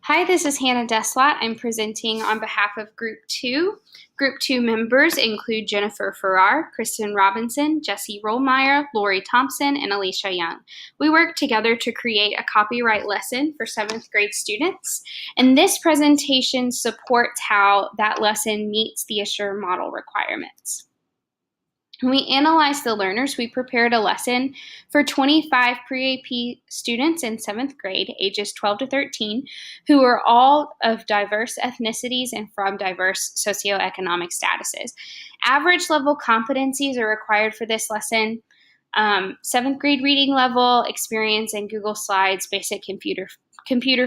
Hi, this is Hannah Deslat. I'm presenting on behalf of Group 2. Group 2 members include Jennifer Farrar, Kristen Robinson, Jesse Rollmeyer, Lori Thompson, and Alicia Young. We work together to create a copyright lesson for 7th grade students, and this presentation supports how that lesson meets the Assure model requirements. When we analyzed the learners, we prepared a lesson for 25 pre-AP students in 7th grade, ages 12 to 13, who are all of diverse ethnicities and from diverse socioeconomic statuses. Average level competencies are required for this lesson. 7th grade reading level, experience in Google Slides, basic computer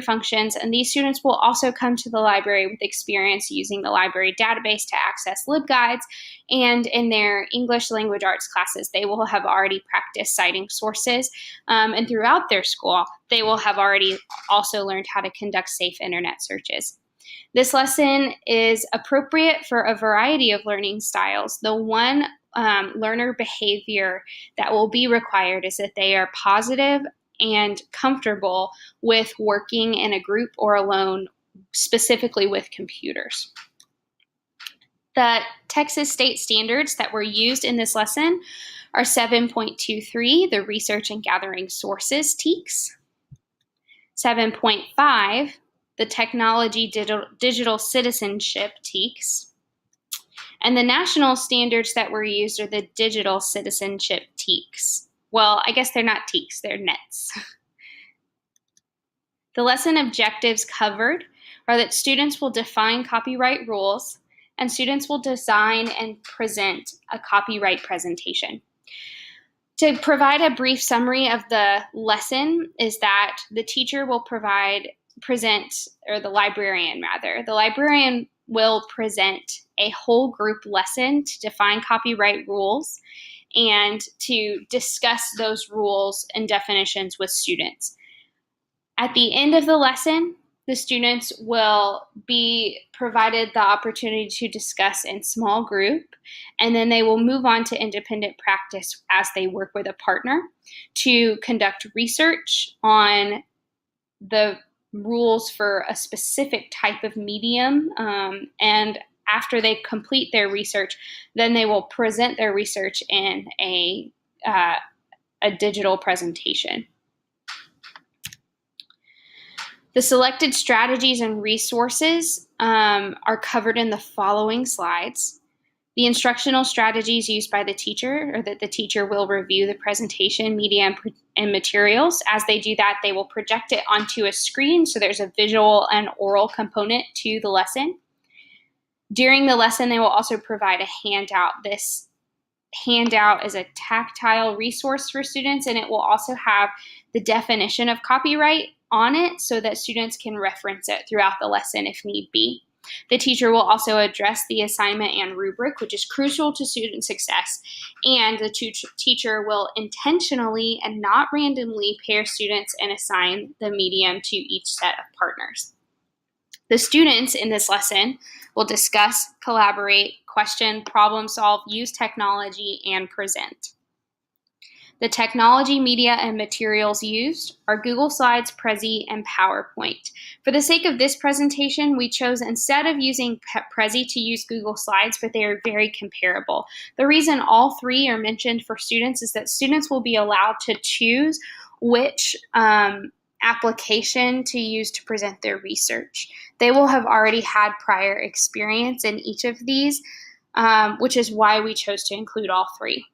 functions, and these students will also come to the library with experience using the library database to access LibGuides, and in their English language arts classes, they will have already practiced citing sources, and throughout their school, they will have already also learned how to conduct safe internet searches. This lesson is appropriate for a variety of learning styles. The one learner behavior that will be required is that they are positive and comfortable with working in a group or alone, specifically with computers. The Texas state standards that were used in this lesson are 7.23, the Research and Gathering Sources TEKS, 7.5, the Technology Digital Citizenship TEKS, and the national standards that were used are the Digital Citizenship TEKS. Well, I guess they're not TEKS, they're NETs. The lesson objectives covered are that students will define copyright rules and students will design and present a copyright presentation. To provide a brief summary of the lesson is that the teacher will the librarian will present a whole group lesson to define copyright rules and to discuss those rules and definitions with students. At the end of the lesson, the students will be provided the opportunity to discuss in small group, and then they will move on to independent practice as they work with a partner to conduct research on the rules for a specific type of medium, and after they complete their research, then they will present their research in a digital presentation. The selected strategies and resources are covered in the following slides. The instructional strategies used by the teacher are that the teacher will review the presentation, media, and materials. As they do that, they will project it onto a screen, so there's a visual and oral component to the lesson. During the lesson, they will also provide a handout. This handout is a tactile resource for students, and it will also have the definition of copyright on it so that students can reference it throughout the lesson if need be. The teacher will also address the assignment and rubric, which is crucial to student success, and the teacher will intentionally and not randomly pair students and assign the medium to each set of partners. The students in this lesson will discuss, collaborate, question, problem solve, use technology, and present. The technology, media, and materials used are Google Slides, Prezi, and PowerPoint. For the sake of this presentation, we chose instead of using Prezi to use Google Slides, but they are very comparable. The reason all three are mentioned for students is that students will be allowed to choose which application to use to present their research. They will have already had prior experience in each of these, which is why we chose to include all three.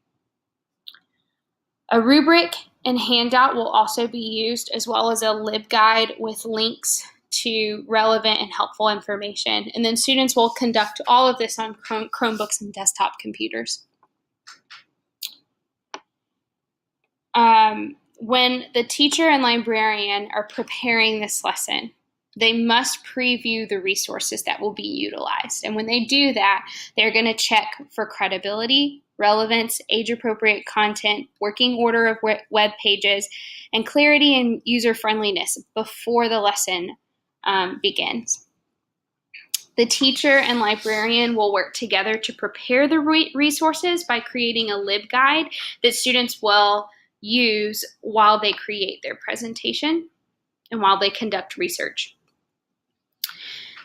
A rubric and handout will also be used, as well as a LibGuide with links to relevant and helpful information. And then students will conduct all of this on Chromebooks and desktop computers. When the teacher and librarian are preparing this lesson, they must preview the resources that will be utilized. And when they do that, they're going to check for credibility, relevance, age-appropriate content, working order of web pages, and clarity and user-friendliness before the lesson begins. The teacher and librarian will work together to prepare the resources by creating a LibGuide that students will use while they create their presentation and while they conduct research.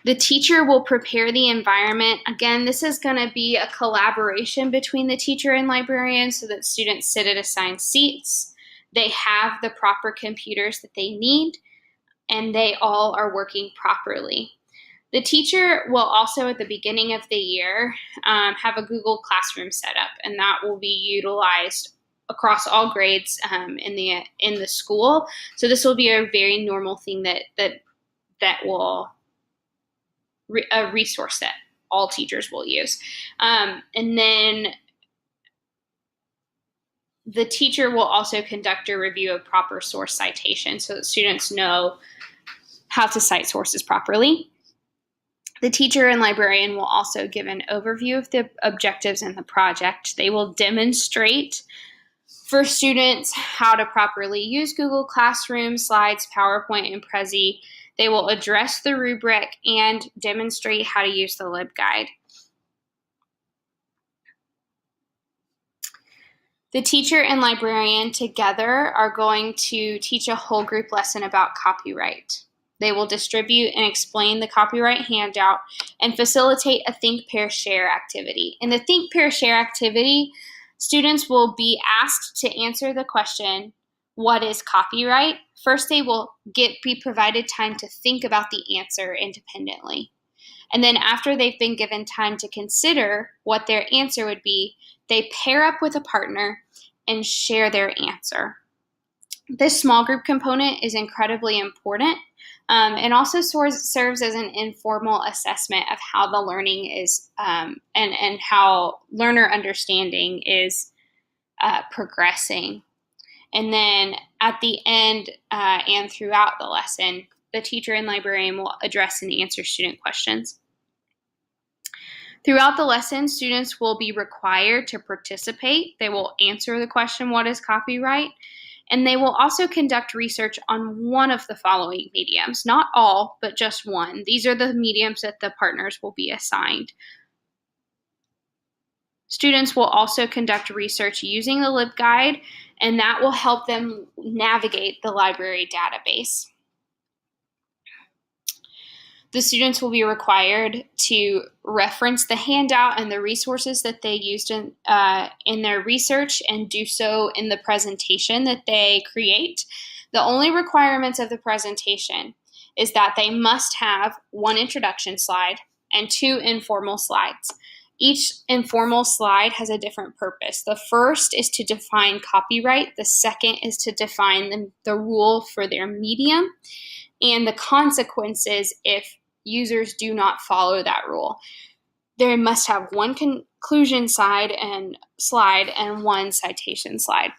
The teacher will prepare the environment. Again, this is going to be a collaboration between the teacher and librarian so that students sit at assigned seats. They have the proper computers that they need, and they all are working properly. The teacher will also, at the beginning of the year, have a Google Classroom set up, and that will be utilized across all grades in the school. So this will be a very normal thing that will a resource that all teachers will use. And then the teacher will also conduct a review of proper source citation so that students know how to cite sources properly. The teacher and librarian will also give an overview of the objectives in the project. They will demonstrate for students how to properly use Google Classroom, Slides, PowerPoint, and Prezi. They will address the rubric and demonstrate how to use the LibGuide. The teacher and librarian together are going to teach a whole group lesson about copyright. They will distribute and explain the copyright handout and facilitate a Think, Pair, Share activity. In the Think, Pair, Share activity, students will be asked to answer the question, what is copyright? First, they will be provided time to think about the answer independently. And then after they've been given time to consider what their answer would be, they pair up with a partner and share their answer. This small group component is incredibly important and also serves as an informal assessment of how the learning is and how learner understanding is progressing. And then at the end and throughout the lesson, the teacher and librarian will address and answer student questions. Throughout the lesson, students will be required to participate. They will answer the question, what is copyright? And they will also conduct research on one of the following mediums. Not all, but just one. These are the mediums that the partners will be assigned. Students will also conduct research using the LibGuide, and that will help them navigate the library database. The students will be required to reference the handout and the resources that they used in their research and do so in the presentation that they create. The only requirements of the presentation is that they must have one introduction slide and two informal slides. Each informal slide has a different purpose. The first is to define copyright. The second is to define the rule for their medium and the consequences if users do not follow that rule. They must have one conclusion slide and one citation slide.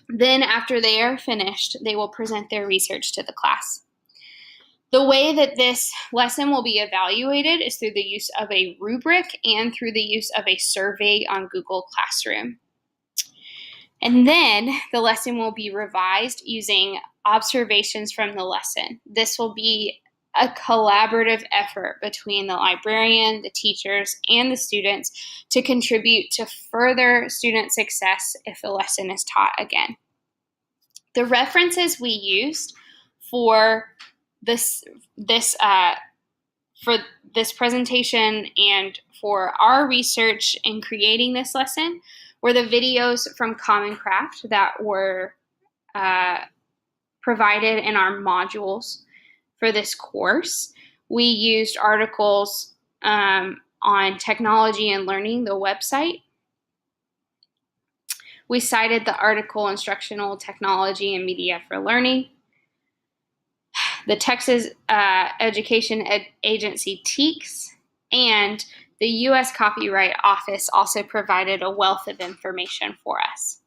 Then after they are finished, they will present their research to the class. The way that this lesson will be evaluated is through the use of a rubric and through the use of a survey on Google Classroom. And then the lesson will be revised using observations from the lesson. This will be a collaborative effort between the librarian, the teachers, and the students to contribute to further student success if the lesson is taught again. The references we used for this presentation and for our research in creating this lesson were the videos from Common Craft that were provided in our modules for this course. We used articles on Technology and Learning, the website. We cited the article Instructional Technology and Media for Learning. The Texas Education Agency, TEKS, and the U.S. Copyright Office also provided a wealth of information for us.